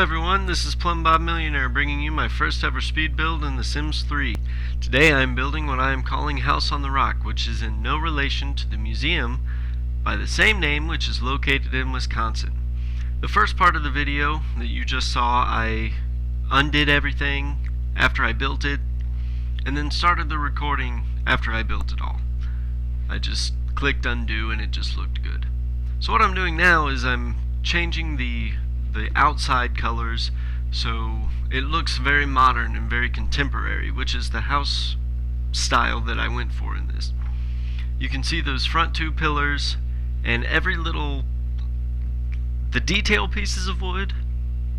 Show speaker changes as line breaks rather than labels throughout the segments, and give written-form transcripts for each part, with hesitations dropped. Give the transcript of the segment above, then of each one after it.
everyone, this is Plumbob Millionaire bringing you my first ever speed build in The Sims 3. Today I am building what I am calling House on the Rock, which is in no relation to the museum by the same name, which is located in Wisconsin. The first part of the video that you just saw, I undid everything after I built it, and then started the recording after I built it all. I just clicked undo and it just looked good. So what I'm doing now is I'm changing the outside colors so it looks very modern and very contemporary, which is the house style that I went for in this. You can see those front two pillars and every little, the detail pieces of wood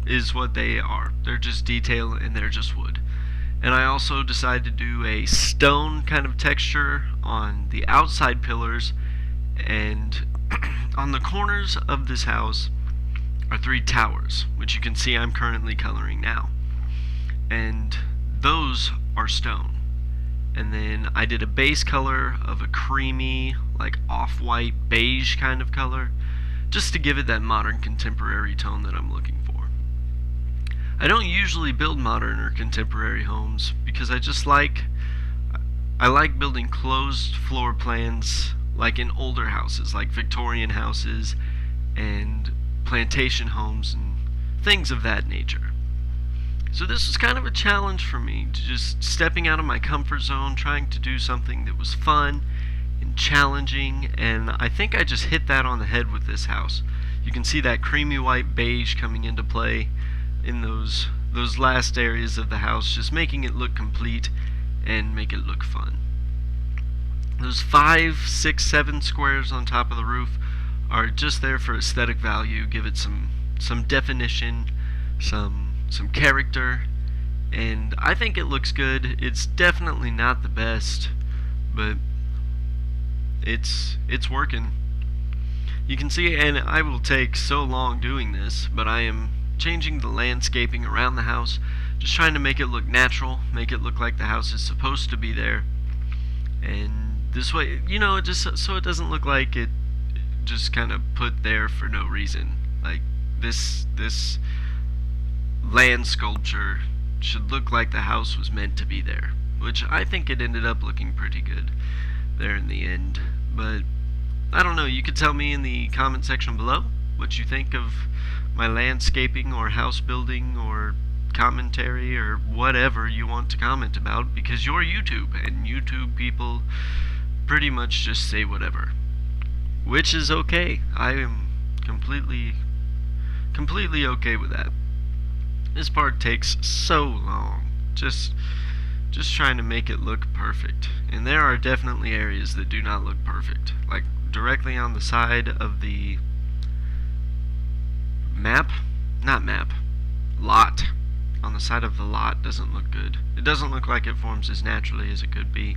is what they are. They're just detail and they're just wood. And I also decided to do a stone kind of texture on the outside pillars, and on the corners of this house are three towers, which you can see I'm currently coloring now. And those are stone. And then I did a base color of a creamy, like off-white beige kind of color, just to give it that modern contemporary tone that I'm looking for. I don't usually build modern or contemporary homes because I like building closed floor plans like in older houses, like Victorian houses and plantation homes and things of that nature. So this was kind of a challenge for me, to just stepping out of my comfort zone, trying to do something that was fun and challenging, and I think I just hit that on the head with this house. You can see that creamy white beige coming into play in those last areas of the house, just making it look complete and make it look fun. Those 5, 6, 7 squares on top of the roof are just there for aesthetic value, give it some definition, some character, and I think it looks good. It's definitely not the best, but it's working. You can see, and I will take so long doing this, but I am changing the landscaping around the house, just trying to make it look natural, make it look like the house is supposed to be there, and this way, just so it doesn't look like it just kind of put there for no reason. Like this land sculpture should look like the house was meant to be there, which I think it ended up looking pretty good there in the end. But I don't know, you could tell me in the comment section below what you think of my landscaping or house building or commentary or whatever you want to comment about, because you're YouTube and YouTube people pretty much just say whatever, which is okay. I am completely okay with that. This part takes so long, just trying to make it look perfect, and there are definitely areas that do not look perfect, like directly on the side of the lot. On the side of the lot doesn't look good. It doesn't look like it forms as naturally as it could be,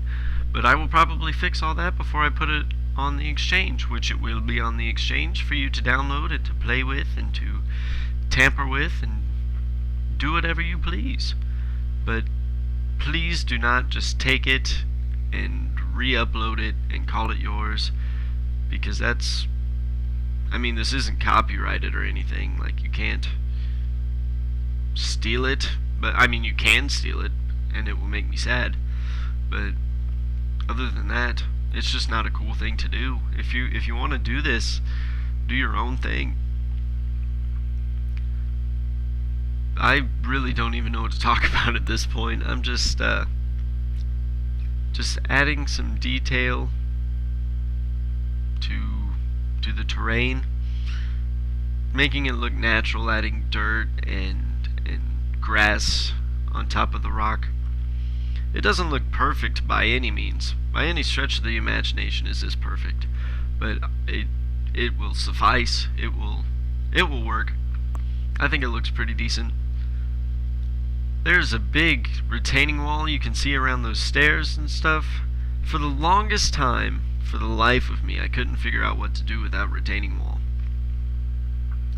but I will probably fix all that before I put it on the exchange, which it will be on the exchange for you to download and to play with and to tamper with and do whatever you please. But please do not just take it and re-upload it and call it yours, because this isn't copyrighted or anything. Like, you can't steal it, but you can steal it and it will make me sad, but other than that, it's just not a cool thing to do. If you want to do this, do your own thing. I really don't even know what to talk about at this point. I'm just adding some detail to the terrain, making it look natural, adding dirt and grass on top of the rock. It doesn't look perfect by any means. By any stretch of the imagination is this perfect, but it will suffice. It will work. I think it looks pretty decent. There's a big retaining wall you can see around those stairs and stuff. For the longest time, for the life of me, I couldn't figure out what to do with that retaining wall.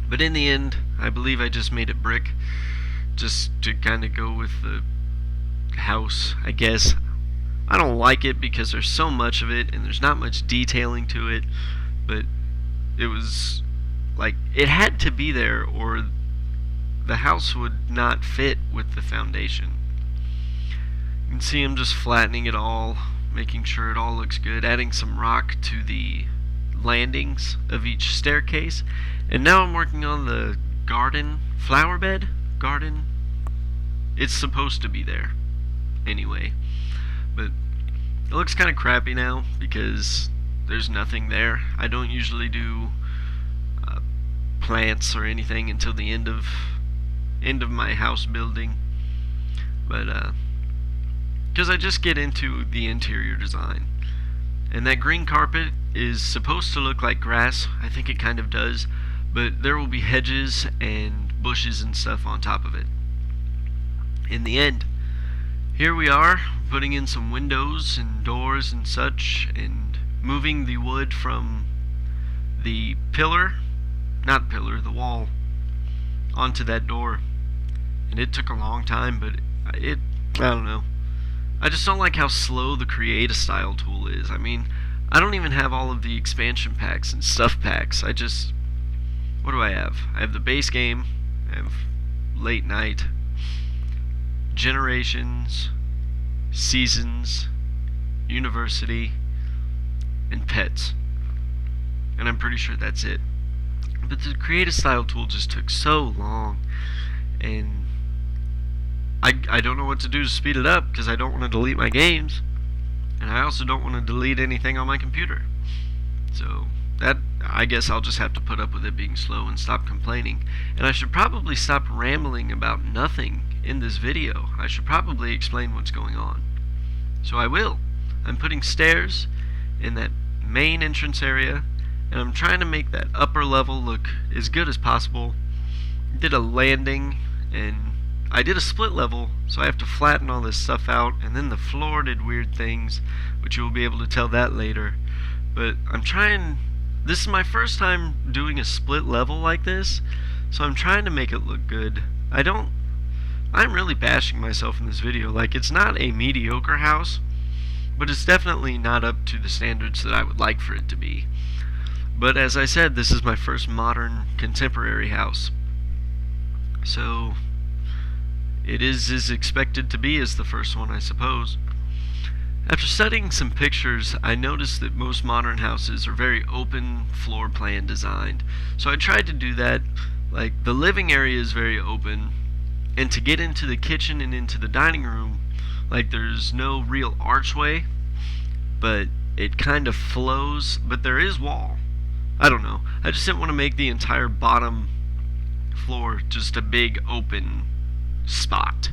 But in the end, I believe I just made it brick, just to kind of go with the house, I guess. I don't like it because there's so much of it and there's not much detailing to it, but it was like, it had to be there or the house would not fit with the foundation. You can see I'm just flattening it all, making sure it all looks good, adding some rock to the landings of each staircase. And now I'm working on the flower bed. It's supposed to be there anyway, but it looks kind of crappy now because there's nothing there. I don't usually do plants or anything until the end of my house building, but because I just get into the interior design. And that green carpet is supposed to look like grass. I think it kind of does, but there will be hedges and bushes and stuff on top of it. In the end, here we are, putting in some windows and doors and such, and moving the wood from the the wall, onto that door. And it took a long time, but I don't know. I just don't like how slow the Create a Style tool is. I mean, I don't even have all of the expansion packs and stuff packs. What do I have? I have the base game, I have Late Night, Generations, Seasons, University, and Pets. And I'm pretty sure that's it. But the Create a Style tool just took so long, and I don't know what to do to speed it up because I don't want to delete my games, and I also don't want to delete anything on my computer. So that, I guess I'll just have to put up with it being slow and stop complaining. And I should probably stop rambling about nothing in this video. I should probably explain what's going on. So I will. I'm putting stairs in that main entrance area, and I'm trying to make that upper level look as good as possible. Did a landing, and I did a split level, so I have to flatten all this stuff out, and then the floor did weird things, which you will be able to tell that later. But this is my first time doing a split level like this, so I'm trying to make it look good. I'm really bashing myself in this video. Like, it's not a mediocre house, but it's definitely not up to the standards that I would like for it to be. But as I said, this is my first modern contemporary house, so it is as expected to be as the first one, I suppose. After studying some pictures, I noticed that most modern houses are very open floor plan designed. So I tried to do that. Like, the living area is very open, and to get into the kitchen and into the dining room, like, there's no real archway, but it kind of flows, but there is wall. I don't know. I just didn't want to make the entire bottom floor just a big open spot.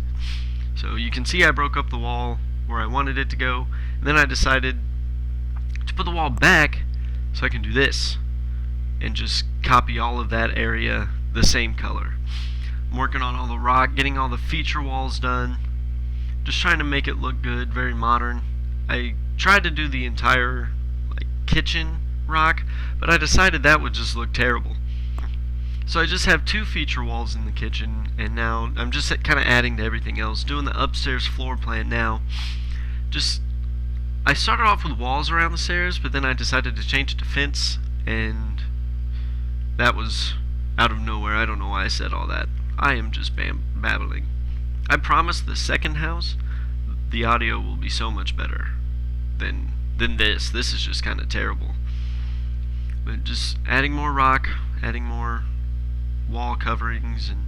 So you can see I broke up the wall where I wanted it to go, and then I decided to put the wall back so I can do this and just copy all of that area the same color. I'm working on all the rock, getting all the feature walls done, just trying to make it look good, very modern. I tried to do the entire kitchen rock, but I decided that would just look terrible. So I just have 2 feature walls in the kitchen, and now I'm just kind of adding to everything else, doing the upstairs floor plan now. I started off with walls around the stairs, but then I decided to change it to fence, and that was out of nowhere. I don't know why I said all that. I am just babbling. I promise the second house, the audio will be so much better than this. This is just kind of terrible. But just adding more rock, adding more wall coverings, and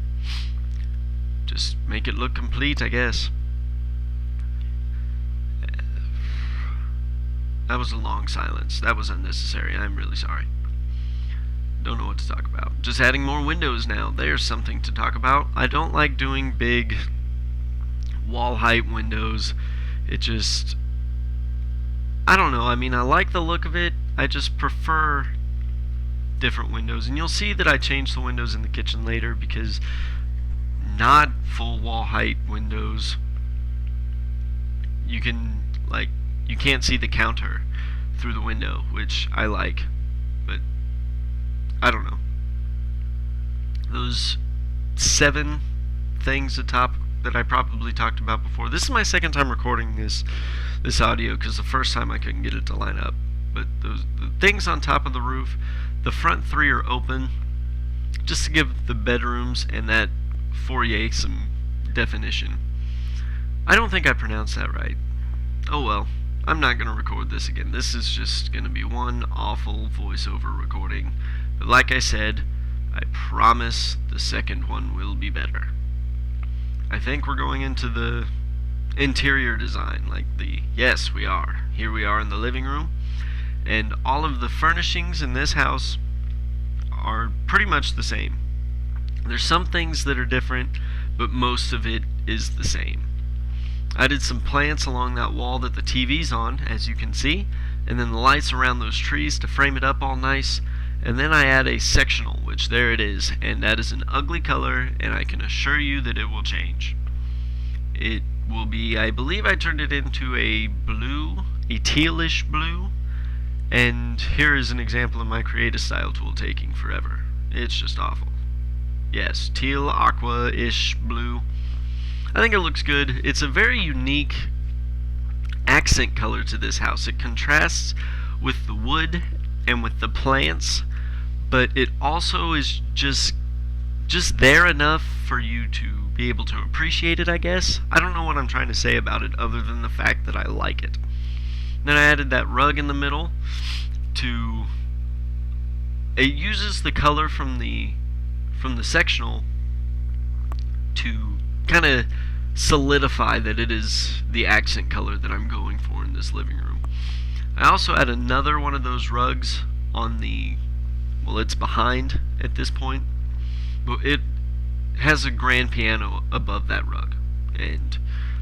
just make it look complete, I guess. That was a long silence. That was unnecessary. I'm really sorry. Don't know what to talk about. Just adding more windows now. There's something to talk about. I don't like doing big wall height windows. I don't know. I mean, I like the look of it. I just prefer different windows. And you'll see that I changed the windows in the kitchen later, because not full wall height windows, you can't see the counter through the window, which I like. But I don't know. Those 7 things at top that I probably talked about before. This is my second time recording this audio, because the first time I couldn't get it to line up. But the things on top of the roof, the front 3 are open, just to give the bedrooms and that Fourier some definition. I don't think I pronounced that right. Oh well, I'm not going to record this again. This is just going to be one awful voiceover recording. But like I said, I promise the second one will be better. I think we're going into the interior design, yes, we are. Here we are in the living room, and all of the furnishings in this house are pretty much the same. There's some things that are different, but most of it is the same. I did some plants along that wall that the TV's on, as you can see, and then the lights around those trees to frame it up all nice. And then I add a sectional, which there it is, and that is an ugly color, and I can assure you that it will change. It will be, I believe I turned it into a blue, a tealish blue, and here is an example of my creative style tool taking forever. It's just awful. Yes, teal, aqua-ish blue. I think it looks good. It's a very unique accent color to this house. It contrasts with the wood and with the plants, but it also is just there enough for you to be able to appreciate it, I guess. I don't know what I'm trying to say about it other than the fact that I like it. Then I added that rug in the middle it uses the color from the sectional to kind of solidify that it is the accent color that I'm going for in this living room. I also add another one of those rugs on it's behind at this point, but it has a grand piano above that rug, and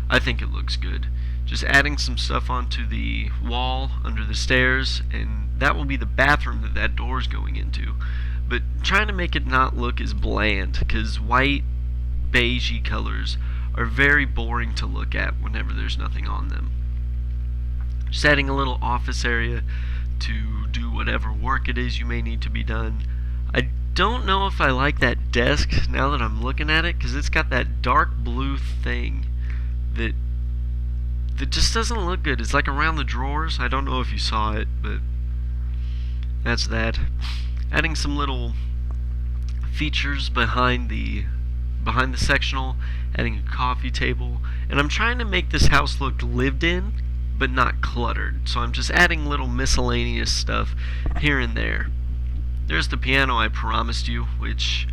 I think it looks good. Just adding some stuff onto the wall under the stairs, and that will be the bathroom that door is going into. But trying to make it not look as bland, because white, beigey colors are very boring to look at whenever there's nothing on them. Just adding a little office area to do whatever work it is you may need to be done. I don't know if I like that desk now that I'm looking at it, because it's got that dark blue thing that just doesn't look good. It's like around the drawers. I don't know if you saw it, but that's that. Adding some little features behind the sectional, adding a coffee table, and I'm trying to make this house look lived in but not cluttered, so I'm just adding little miscellaneous stuff here and there. There's the piano I promised you, which,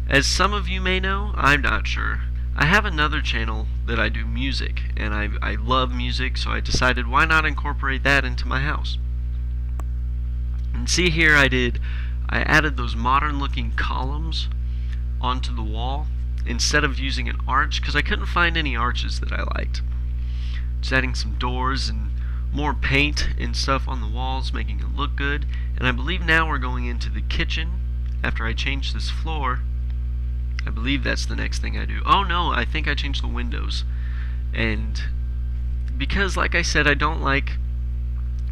as some of you may know, I'm not sure. I have another channel that I do music, and I love music, so I decided why not incorporate that into my house. And see here I added those modern looking columns onto the wall instead of using an arch, because I couldn't find any arches that I liked. Just adding some doors and more paint and stuff on the walls, making it look good. And I believe now we're going into the kitchen after I change this floor. I believe that's the next thing I do. Oh no, I think I changed the windows. And because, like I said, I don't like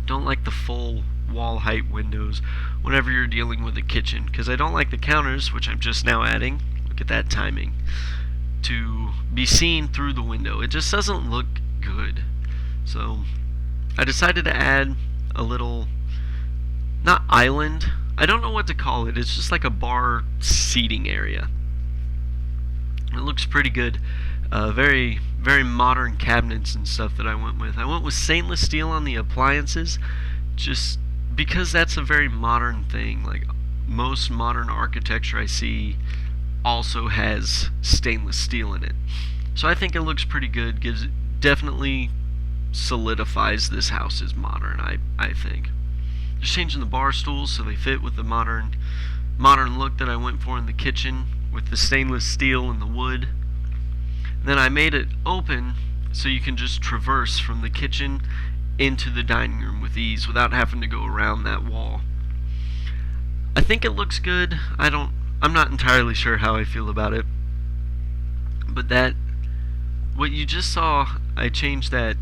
the full wall height windows whenever you're dealing with a kitchen, because I don't like the counters, which I'm just now adding, look at that timing, to be seen through the window. It just doesn't look good. So I decided to add a little, not island, I don't know what to call it, it's just like a bar seating area. It looks pretty good. Very, very modern cabinets and stuff that I went with. I went with stainless steel on the appliances, just because that's a very modern thing. Like most modern architecture I see also has stainless steel in it. So I think it looks pretty good. Definitely solidifies this house as modern, I think. Just changing the bar stools so they fit with the modern look that I went for in the kitchen with the stainless steel and the wood. And then I made it open so you can just traverse from the kitchen into the dining room with ease without having to go around that wall. I think it looks good. I'm not entirely sure how I feel about it. But what you just saw, I changed that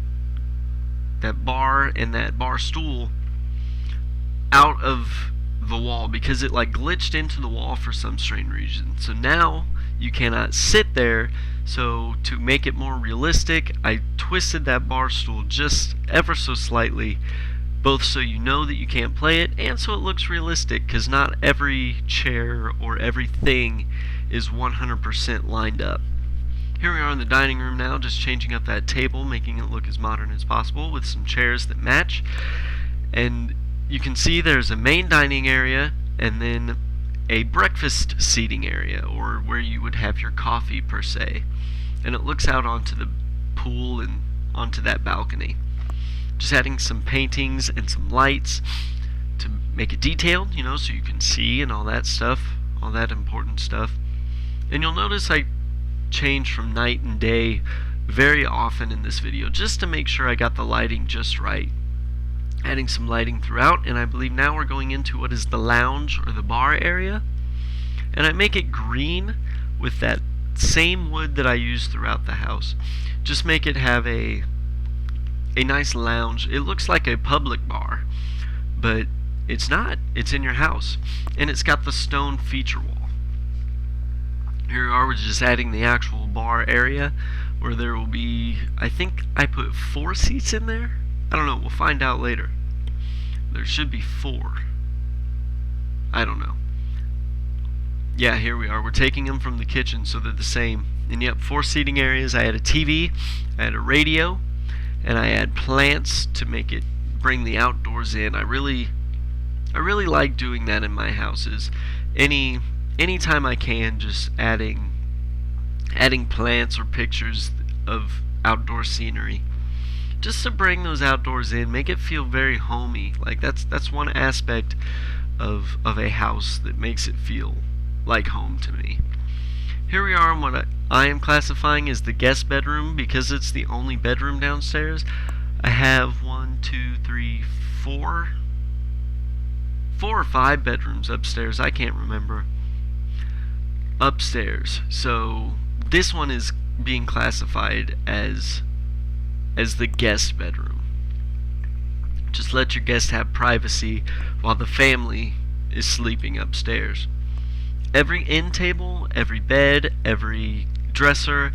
bar and that bar stool out of the wall because it like glitched into the wall for some strange reason. So now you cannot sit there. So to make it more realistic, I twisted that bar stool just ever so slightly, both so you know that you can't play it and so it looks realistic, because not every chair or everything is 100% lined up. Here we are in the dining room now, just changing up that table, making it look as modern as possible with some chairs that match. And you can see there's a main dining area and then a breakfast seating area, or where you would have your coffee per se. And it looks out onto the pool and onto that balcony. Just adding some paintings and some lights to make it detailed, so you can see and all that stuff, all that important stuff. And you'll notice I change from night and day very often in this video, just to make sure I got the lighting just right. Adding some lighting throughout, and I believe now we're going into what is the lounge or the bar area. And I make it green with that same wood that I use throughout the house. Just make it have a nice lounge. It looks like a public bar, but it's not. It's in your house. And it's got the stone feature wall. Here we are, we're just adding the actual bar area where there will be, I think I put 4 seats in there. I don't know, we'll find out later. There should be 4. I don't know. Yeah, here we are. We're taking them from the kitchen, so they're the same. And yep, 4 seating areas. I had a TV, I had a radio, and I had plants to make it bring the outdoors in. I really like doing that in my houses. Anytime I can, just adding plants or pictures of outdoor scenery, just to bring those outdoors in, make it feel very homey. Like that's one aspect of a house that makes it feel like home to me. Here we are in what I am classifying as the guest bedroom, because it's the only bedroom downstairs. I have 4 or 5 bedrooms upstairs. I can't remember. Upstairs. So this one is being classified as the guest bedroom. Just let your guests have privacy while the family is sleeping upstairs. Every end table, every bed, every dresser,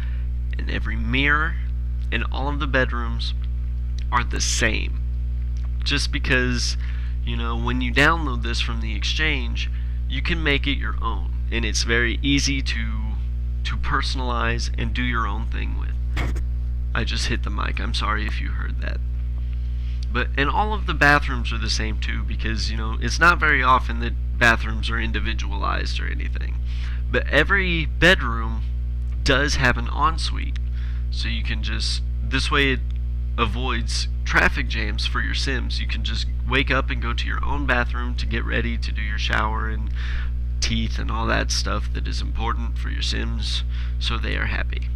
and every mirror in all of the bedrooms are the same. Just because, when you download this from the exchange, you can make it your own. And it's very easy to personalize and do your own thing with. I just hit the mic. I'm sorry if you heard that. And all of the bathrooms are the same too, because it's not very often that bathrooms are individualized or anything. But every bedroom does have an ensuite, so you can this way it avoids traffic jams for your Sims. You can just wake up and go to your own bathroom to get ready to do your shower and teeth and all that stuff that is important for your Sims, so they are happy.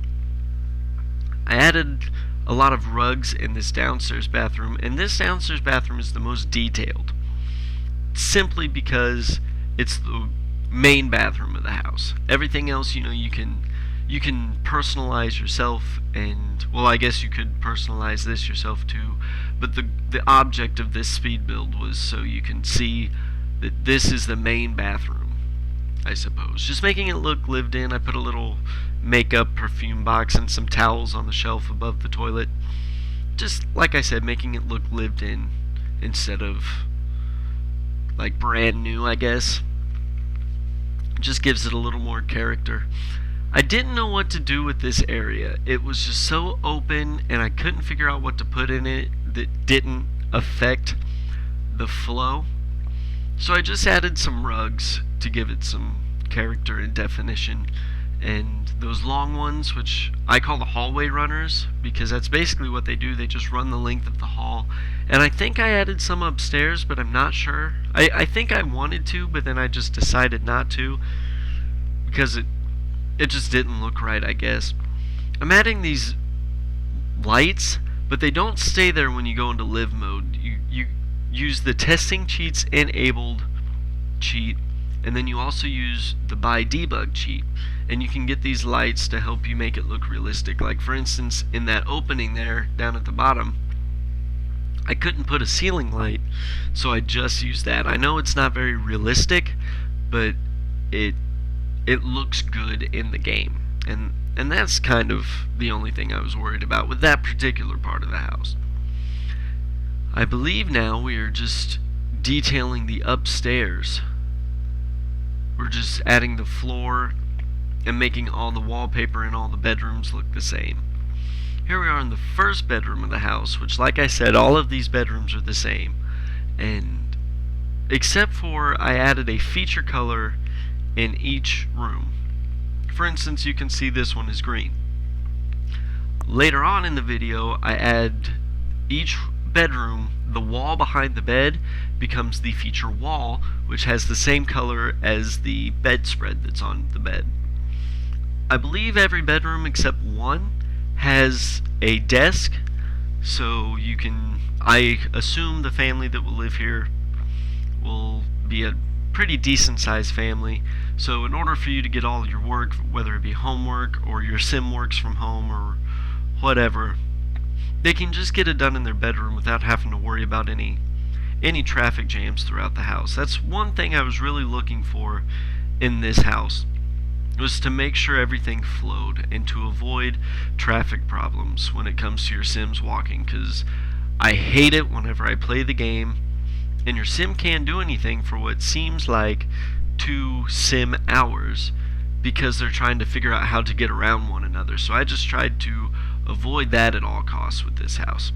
I added a lot of rugs in this downstairs bathroom, and this downstairs bathroom is the most detailed, simply because it's the main bathroom of the house. Everything else, you can personalize yourself, and I guess you could personalize this yourself too, but the object of this speed build was so you can see that this is the main bathroom, I suppose. Just making it look lived in. I put a little makeup perfume box and some towels on the shelf above the toilet. Just like I said, making it look lived in instead of like brand new, I guess. Just gives it a little more character. I didn't know what to do with this area. It was just so open, and I couldn't figure out what to put in it that didn't affect the flow. So I just added some rugs to give it some character and definition, and those long ones, which I call the hallway runners, because that's basically what they do. They just run the length of the hall. And I think I added some upstairs, but I'm not sure. I think I wanted to, but then I just decided not to, because it just didn't look right, I guess. I'm adding these lights, but they don't stay there when you go into live mode. You use the testing cheats enabled cheat, and then you also use the by debug cheat, and you can get these lights to help you make it look realistic. Like for instance, in that opening there down at the bottom, I couldn't put a ceiling light, so I just used that. I know it's not very realistic, but it looks good in the game, and that's kind of the only thing I was worried about with that particular part of the house. I believe now we are just detailing the upstairs. We're just adding the floor and making all the wallpaper in all the bedrooms look the same. Here we are in the first bedroom of the house, which, like I said, all of these bedrooms are the same. And except for I added a feature color in each room. For instance, you can see this one is green. Later on in the video, I add each bedroom, the wall behind the bed becomes the feature wall, which has the same color as the bedspread that's on the bed. I believe every bedroom except one has a desk, so you can, I assume the family that will live here will be a pretty decent sized family. So in order for you to get all your work, whether it be homework or your sim works from home or whatever, they can just get it done in their bedroom without having to worry about any traffic jams throughout the house. That's one thing I was really looking for in this house, was to make sure everything flowed and to avoid traffic problems when it comes to your Sims walking, because I hate it whenever I play the game and your Sim can't do anything for what seems like 2 Sim hours because they're trying to figure out how to get around one another. So I just tried to avoid that at all costs with this house.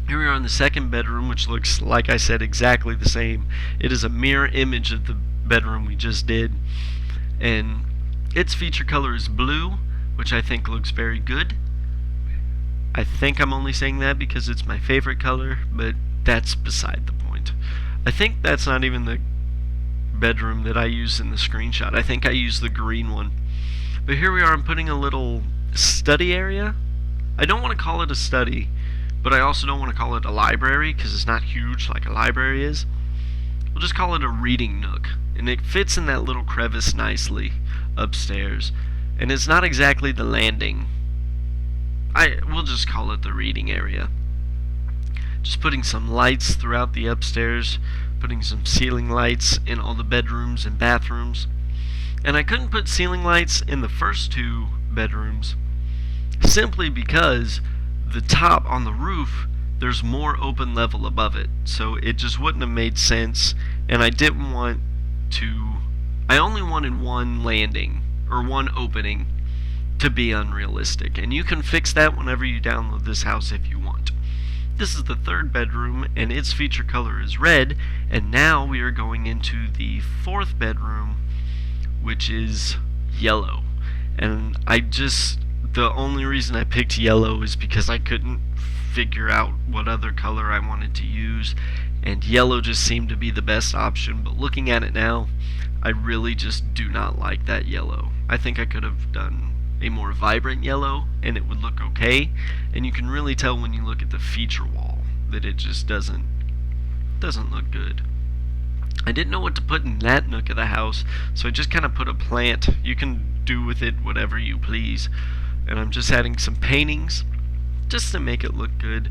Here we are in the second bedroom, which looks, like I said, exactly the same. It is a mirror image of the bedroom we just did, and its feature color is blue, which I think looks very good. I think I'm only saying that because it's my favorite color, but that's beside the point. I think that's not even the bedroom that I used in the screenshot. I think I used the green one. But here we are, I'm putting a little study area. I don't want to call it a study, but I also don't want to call it a library because it's not huge like a library is. We'll just call it a reading nook, and it fits in that little crevice nicely upstairs. And it's not exactly the landing. We'll just call it the reading area. Just putting some lights throughout the upstairs, putting some ceiling lights in all the bedrooms and bathrooms. And I couldn't put ceiling lights in the first 2 bedrooms simply because the top on the roof, there's more open level above it, so it just wouldn't have made sense. And I didn't want to, I only wanted one landing or one opening to be unrealistic, and you can fix that whenever you download this house if you want. This is the third bedroom, and its feature color is red, and now we are going into the fourth bedroom, which is yellow. And the only reason I picked yellow is because I couldn't figure out what other color I wanted to use, and yellow just seemed to be the best option. But looking at it now, I really just do not like that yellow. I think I could have done a more vibrant yellow and it would look okay, and you can really tell when you look at the feature wall that it just doesn't look good. I didn't know what to put in that nook of the house, so I just kind of put a plant. You can do with it whatever you please, and I'm just adding some paintings just to make it look good.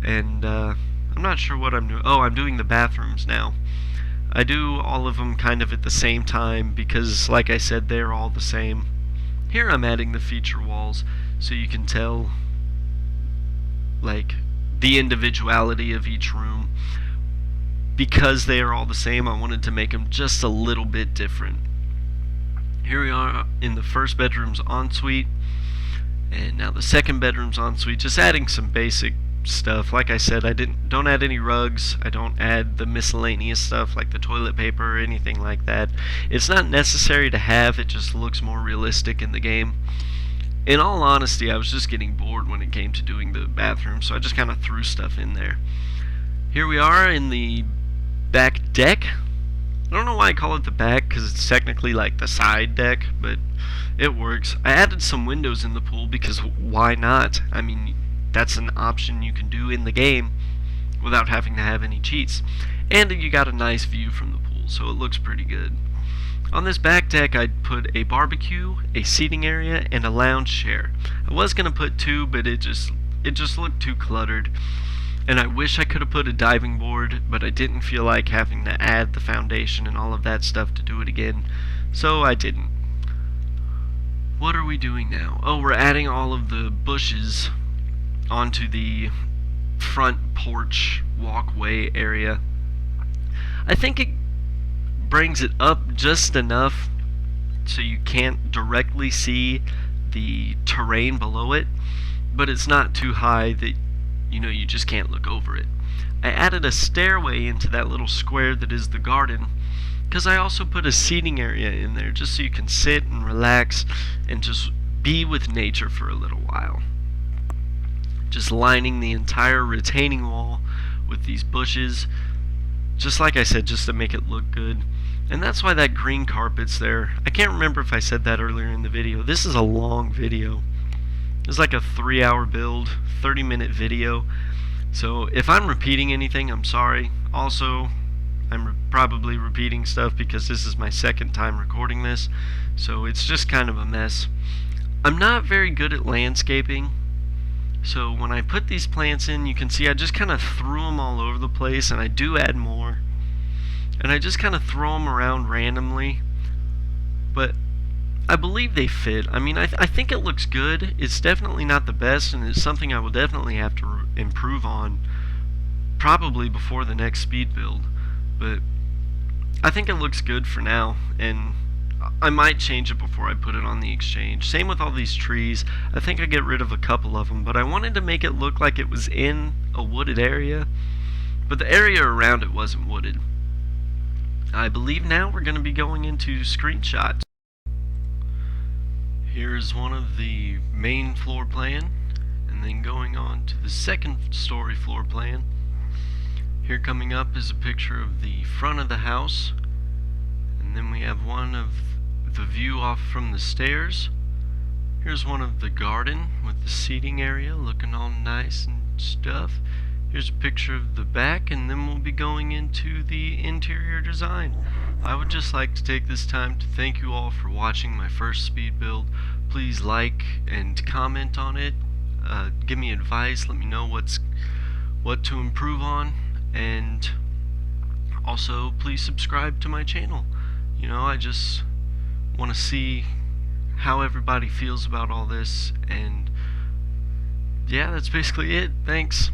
And I'm not sure what I'm doing. Oh, I'm doing the bathrooms now. I do all of them kind of at the same time because, like I said, they're all the same. Here I'm adding the feature walls so you can tell like the individuality of each room. Because they are all the same, I wanted to make them just a little bit different. Here we are in the first bedroom's ensuite, and now the second bedroom's ensuite, just adding some basic stuff. Like I said, I don't add any rugs. I don't add the miscellaneous stuff like the toilet paper or anything like that. It's not necessary to have, it just looks more realistic in the game. In all honesty, I was just getting bored when it came to doing the bathroom, so I just kind of threw stuff in there. Here we are in the back deck. I don't know why I call it the back, because it's technically like the side deck, but it works. I added some windows in the pool because why not? I mean, that's an option you can do in the game without having to have any cheats. And you got a nice view from the pool, so it looks pretty good. On this back deck, I'd put a barbecue, a seating area, and a lounge chair. I was going to put 2, but it just looked too cluttered. And I wish I could have put a diving board, but I didn't feel like having to add the foundation and all of that stuff to do it again, so I didn't. What are we doing now? Oh, we're adding all of the bushes onto the front porch walkway area. I think it brings it up just enough so you can't directly see the terrain below it, but it's not too high that you just can't look over it. I added a stairway into that little square that is the garden, because I also put a seating area in there just so you can sit and relax and just be with nature for a little while. Just lining the entire retaining wall with these bushes, just like I said, just to make it look good. And that's why that green carpet's there. I can't remember if I said that earlier in the video. This is a long video. It's like a 3-hour build, 30-minute video. So if I'm repeating anything, I'm sorry. Also, I'm probably repeating stuff because this is my second time recording this, so it's just kind of a mess. I'm not very good at landscaping, so when I put these plants in, you can see I just kind of threw them all over the place, and I do add more. And I just kind of throw them around randomly, but I believe they fit. I mean, I think it looks good. It's definitely not the best, and it's something I will definitely have to improve on, probably before the next speed build. But I think it looks good for now, and I might change it before I put it on the exchange. Same with all these trees. I think I get rid of a couple of them, but I wanted to make it look like it was in a wooded area, but the area around it wasn't wooded. I believe now we're going to be going into screenshots. Here's one of the main floor plan, and then going on to the second story floor plan. Here coming up is a picture of the front of the house, and then we have one of the view off from the stairs. Here's one of the garden with the seating area looking all nice and stuff. Here's a picture of the back, and then we'll be going into the interior design. I would just like to take this time to thank you all for watching my first speed build. Please like and comment on it. Give me advice. Let me know what to improve on, and also please subscribe to my channel. I just want to see how everybody feels about all this, and yeah, that's basically it. Thanks.